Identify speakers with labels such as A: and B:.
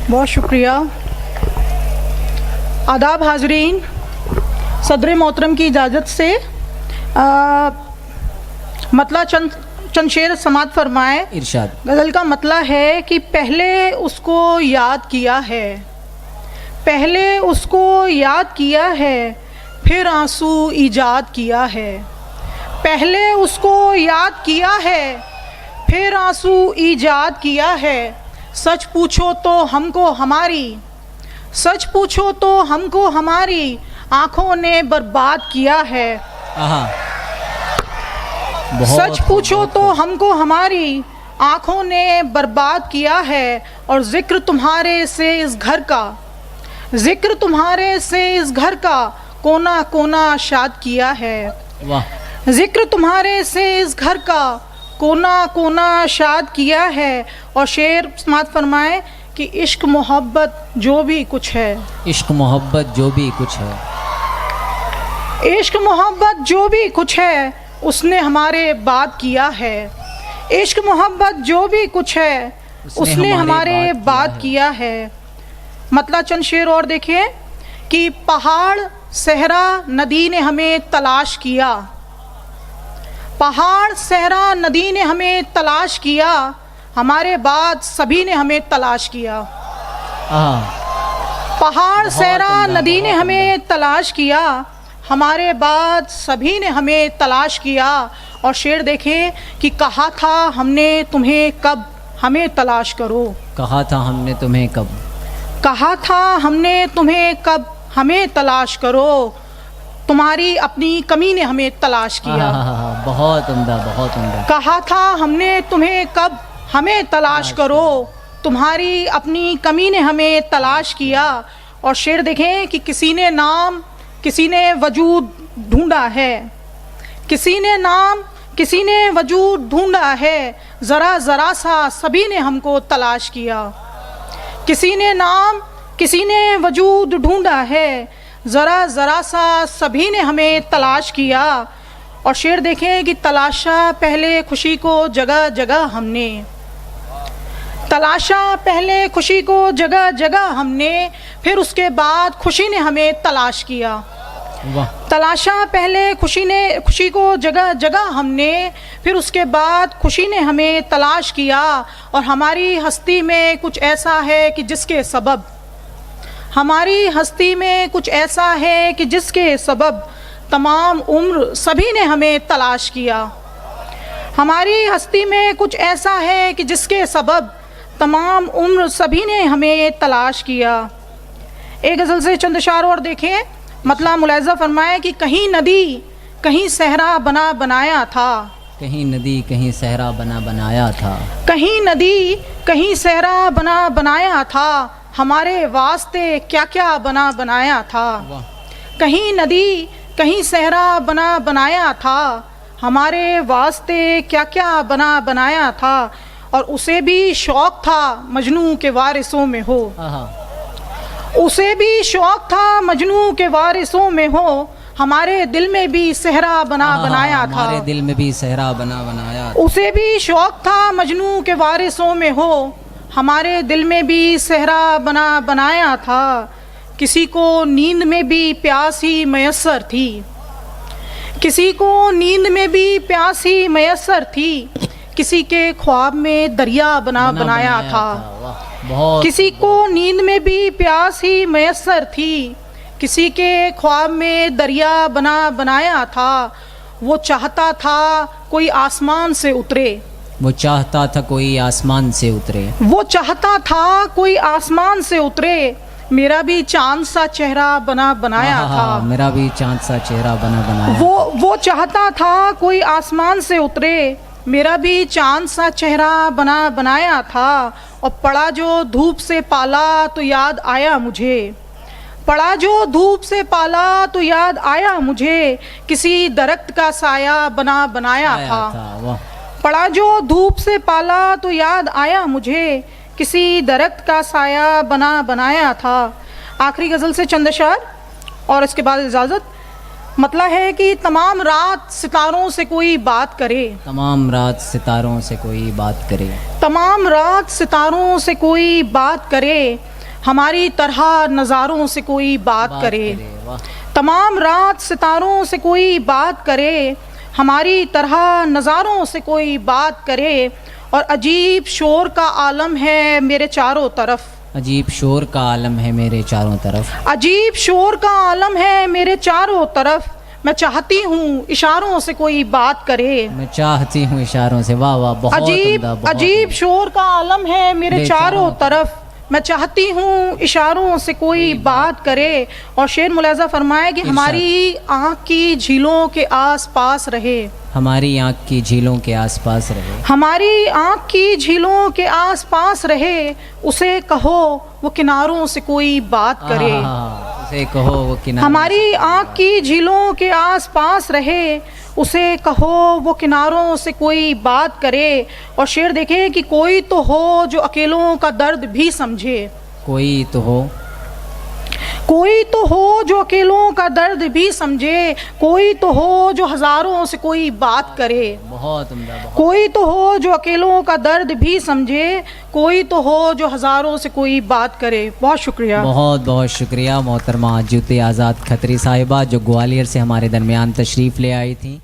A: बहुत शुक्रिया। आदाब हाजरीन, सदर मोहतरम की इजाज़त से मतला चंद शेर समात फरमाए।
B: इरशाद।
A: गज़ल का मतला है कि पहले उसको याद किया है, पहले उसको याद किया है, फिर आंसू ईजाद किया है। पहले उसको याद किया है, फिर आंसू ईजाद किया है। सच पूछो तो हमको हमारी, सच पूछो तो हमको हमारी आँखों ने बर्बाद किया है। सच पूछो तो हमको हमारी आँखों ने बर्बाद किया है। और जिक्र तुम्हारे से इस घर का, जिक्र तुम्हारे से इस घर का कोना कोना शाद किया है।
B: वाह।
A: जिक्र तुम्हारे से इस घर का कोना कोना शाद किया है। और शेर समात फरमाए कि इश्क मोहब्बत जो भी कुछ है,
B: इश्क मोहब्बत जो भी कुछ है,
A: इश्क मोहब्बत जो भी कुछ है उसने हमारे बाद किया है। इश्क मोहब्बत जो भी कुछ है उसने हमारे बाद किया है। मतलब चंद शेर और देखिए कि पहाड़ सहरा नदी ने हमें तलाश किया, पहाड़ सहरा नदी ने हमें तलाश किया, हमारे बाद सभी ने हमें तलाश किया। पहाड़ सहरा नदी ने हमें तलाश किया, हमारे बाद सभी ने हमें तलाश किया। और शेर देखें कि कहा था हमने तुम्हें कब हमें तलाश करो,
B: कहा था हमने तुम्हें कब,
A: कहा था हमने तुम्हें कब हमें तलाश करो, तुम्हारी अपनी कमी ने हमें तलाश किया।
B: बहुत उम्दा, बहुत उम्दा।
A: कहा था हमने तुम्हें कब हमें तलाश करो, तुम्हारी अपनी कमी ने हमें तलाश किया। और शेर देखें कि किसी ने नाम किसी ने वजूद ढूंढा है, किसी ने नाम किसी ने वजूद ढूंढा है, ज़रा ज़रा सा सभी ने हमको तलाश किया। किसी ने नाम किसी ने वजूद ढूंढा है, ज़रा ज़रा सा सभी ने हमें तलाश किया। और शेर देखें कि तलाशा पहले खुशी को जगह जगह हमने, तलाशा पहले खुशी को जगह जगह हमने, फिर उसके बाद खुशी ने हमें तलाश किया। तलाशा पहले खुशी को जगह जगह हमने, फिर उसके बाद खुशी ने हमें तलाश किया। और हमारी हस्ती में कुछ ऐसा है कि जिसके सबब, हमारी हस्ती में कुछ ऐसा है कि जिसके सबब तमाम उम्र सभी ने हमें तलाश किया। हमारी हस्ती में कुछ ऐसा है कि जिसके सबब तमाम उम्र सभी ने हमें तलाश किया। एक गज़ल से चंद अशार और देखें। मतलब मुलाहिज़ा फरमाए कि कहीं नदी कहीं सहरा बना बनाया था,
B: कहीं नदी कहीं सहरा बना बनाया था,
A: कहीं नदी कहीं सहरा बना बनाया था, हमारे वास्ते क्या क्या बना बनाया था। कहीं नदी कहीं सहरा बना बनाया था, हमारे वास्ते क्या क्या बना बनाया था। और उसे भी शौक़ था मजनू के वारिसों में हो, उसे भी शौक़ था मजनू के वारिसों में हो, हमारे दिल में भी सहरा बना बनाया था,
B: हमारे दिल में भी सहरा बना बनाया।
A: उसे भी शौक़ था मजनू के वारिसों में हो, हमारे दिल में भी सहरा बना बनाया था। किसी को नींद में भी प्यास ही मैसर थी, किसी को नींद में भी प्यास ही मैसर थी, किसी के ख्वाब में दरिया बना बनाया था। किसी को नींद में भी प्यास ही मैसर थी, किसी के ख्वाब में दरिया बना बनाया था। वो चाहता था कोई आसमान से उतरे,
B: वो चाहता था कोई आसमान से उतरे,
A: वो चाहता था कोई आसमान से उतरे, मेरा भी चांद सा चेहरा बना बनाया था,
B: मेरा भी चांद सा चेहरा बना बनाया।
A: वो चाहता था कोई आसमान से उतरे, मेरा भी चांद सा चेहरा बना बनाया था। और पड़ा जो धूप से पाला तो याद आया मुझे, पड़ा जो धूप से पाला तो याद आया मुझे, किसी दरख्त का साया बना बनाया था। पड़ा जो धूप से पाला तो याद आया मुझे, किसी दरख्त का साया बना बनाया था। आखिरी गज़ल से चंद अशार और इसके बाद इजाज़त। मतलब है कि तमाम रात सितारों से कोई बात करे,
B: तमाम रात सितारों से कोई बात करे,
A: तमाम रात सितारों से कोई बात करे, हमारी तरह नज़ारों से कोई बात करे,
B: वाह
A: तमाम रात सितारों से कोई बात करे, हमारी तरह नज़ारों से कोई बात करे, और अजीब शोर का आलम है मेरे चारों तरफ,
B: अजीब शोर का आलम है मेरे चारों तरफ,
A: अजीब शोर का आलम है मेरे चारों तरफ, मैं चाहती हूँ इशारों से कोई बात करे,
B: मैं चाहती हूँ इशारों से। वाह वाह बहुत
A: अजीब
B: उम्दा, बहुत
A: अजीब शोर का आलम है मेरे
B: मेरे
A: चारों
B: चारों
A: तरफ, मैं चाहती हूँ इशारों से कोई बात करे। और शेर मुलाजा फरमाए कि हमारी आँख की झीलों के आस पास रहे,
B: हमारी आँख की झीलों के आसपास रहे,
A: हमारी आँख की झीलों के आस पास रहे, उसे कहो वो किनारों से कोई बात करे,
B: उसे कहो वो किनारे
A: हमारी आँख की झीलों के आस पास रहे, उसे कहो वो किनारों से कोई बात करे। और शेर देखें कि कोई तो हो जो अकेलों का दर्द भी समझे,
B: कोई तो हो,
A: कोई तो हो जो अकेलों का दर्द भी समझे, कोई तो हो जो हजारों से कोई बात करे,
B: बहुत उम्दा, बहुत
A: कोई तो हो जो अकेलों का दर्द भी समझे, कोई तो हो जो हजारों से कोई बात करे। बहुत शुक्रिया।
B: बहुत बहुत शुक्रिया मोहतरमा ज्योति आज़ाद खत्री साहिबा जो ग्वालियर से हमारे दरमियान तशरीफ़ ले आई थी।